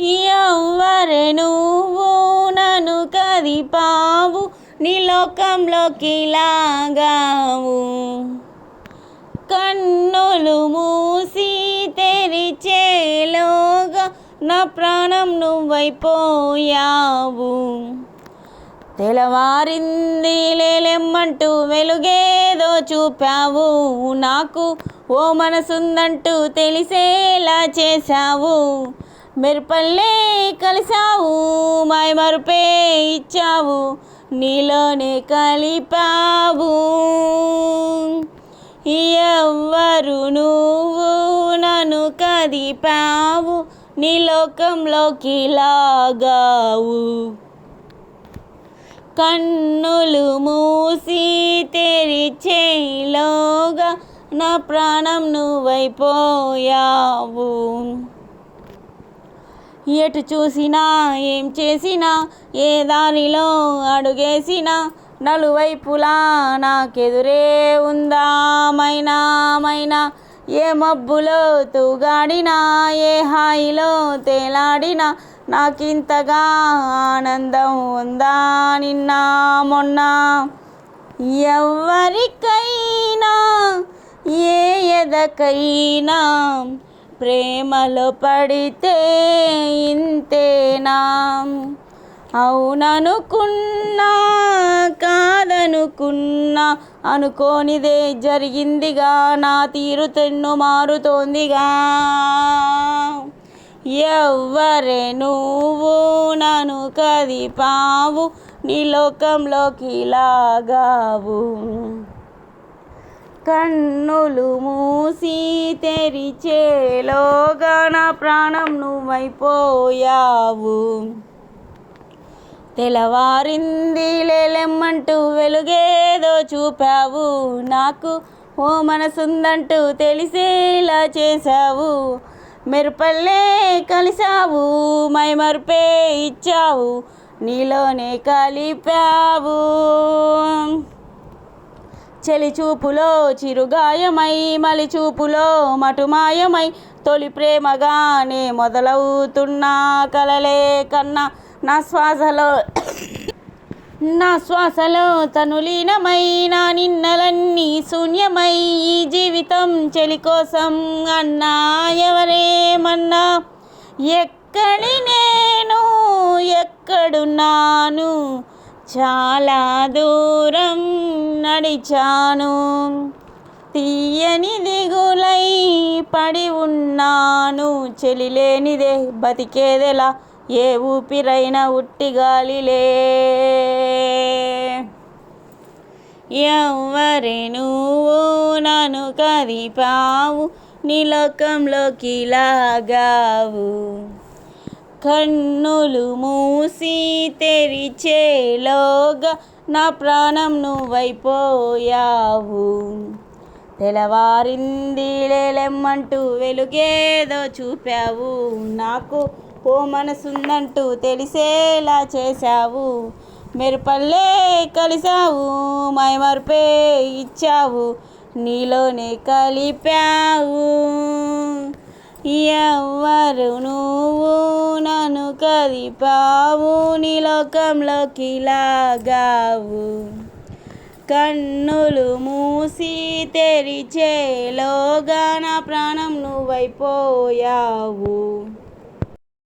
ఎవ్వరే నువ్వు నన్ను కదిపావు నీ లోకంలోకి లాగావు. కన్నులు మూసి తెరిచేలోగా నా ప్రాణం నువ్వైపోయావు. తెల్లవారింది లేలెమ్మంటూ వెలుగేదో చూపావు. నాకు ఓ మనసుందంటూ తెలిసేలా చేశావు. మెరుపల్లే కలిసావు మైమరుపే ఇచ్చావు నీలోనే కలిపావు. ఎవ్వరు నువ్వు నన్ను కదిపావు నీ లోకంలోకి లాగావు. కన్నులు మూసి తెరిచేలోగా నా ప్రాణం నువ్వైపోయావు. ఎటు చూసినా ఏం చేసినా ఏ దారిలో అడుగేసినా నలువైపులా నాకెదురే ఉందా మైనా మైనా. ఏ మబ్బులో తూగాడినా ఏ హాయిలో తేలాడినా నాకింతగా ఆనందం ఉందా నిన్న మొన్న. ఎవరికైనా ఏ ఎదకైనా ప్రేమలో పడితే ఇంతేనా. అవుననుకున్నా కాదనుకున్నా అనుకోనిదే జరిగిందిగా నా తీరు తెన్ను మారుతోందిగా. ఎవ్వరే నువ్వు నన్ను కదిపావు నీ లోకంలోకి లాగావు. కన్నులు మూసి తెరిచేలోగా నా ప్రాణం నువ్వైపోయావు. తెల్లవారింది లేలెమ్మంటూ వెలుగేదో చూపావు. నాకు ఓ మనసుందంటూ తెలిసేలా చేశావు. మెరుపల్లే కలిసావు మైమరుపే ఇచ్చావు నీలోనే కలిపావు. చెలి చూపులో చిరుగాయమై మలి చూపులో మటుమాయమై తొలి ప్రేమగానే మొదలవుతున్నా కలలే కన్నా నా శ్వాసలో తనులీనమై నా నిన్నలన్నీ శూన్యమై ఈ జీవితం చెలి కోసం అన్నా ఎవరేమన్నా. ఎక్కడి నేను ఎక్కడున్నాను చాలా దూరం నడిచాను. తీయని దిగులై పడి ఉన్నాను చెలి లేనిదే బతికేదెలా ఏ ఊపిరైనా ఉట్టి గాలిలే. ఎవ్వరే నువ్వు నన్ను కదిపావు నీ లోకంలోకి లాగావు. కన్నులు మూసి తెరిచేలోగా నా ప్రాణం నువ్వైపోయావు. తెల్లవారింది లేలెమ్మంటూ వెలుగేదో చూపావు. నాకు ఓ మనసుందంటూ తెలిసేలా చేశావు. మెరుపల్లే కలిసావు మైమరుపే ఇచ్చావు నీలోనే కలిపావు. ఎవ్వరు నువ్వు నన్ను కదిపావు నీ లోకంలోకి లాగావు. కన్నులు మూసి తెరిచేలోగా నా ప్రాణం నువ్వైపోయావు.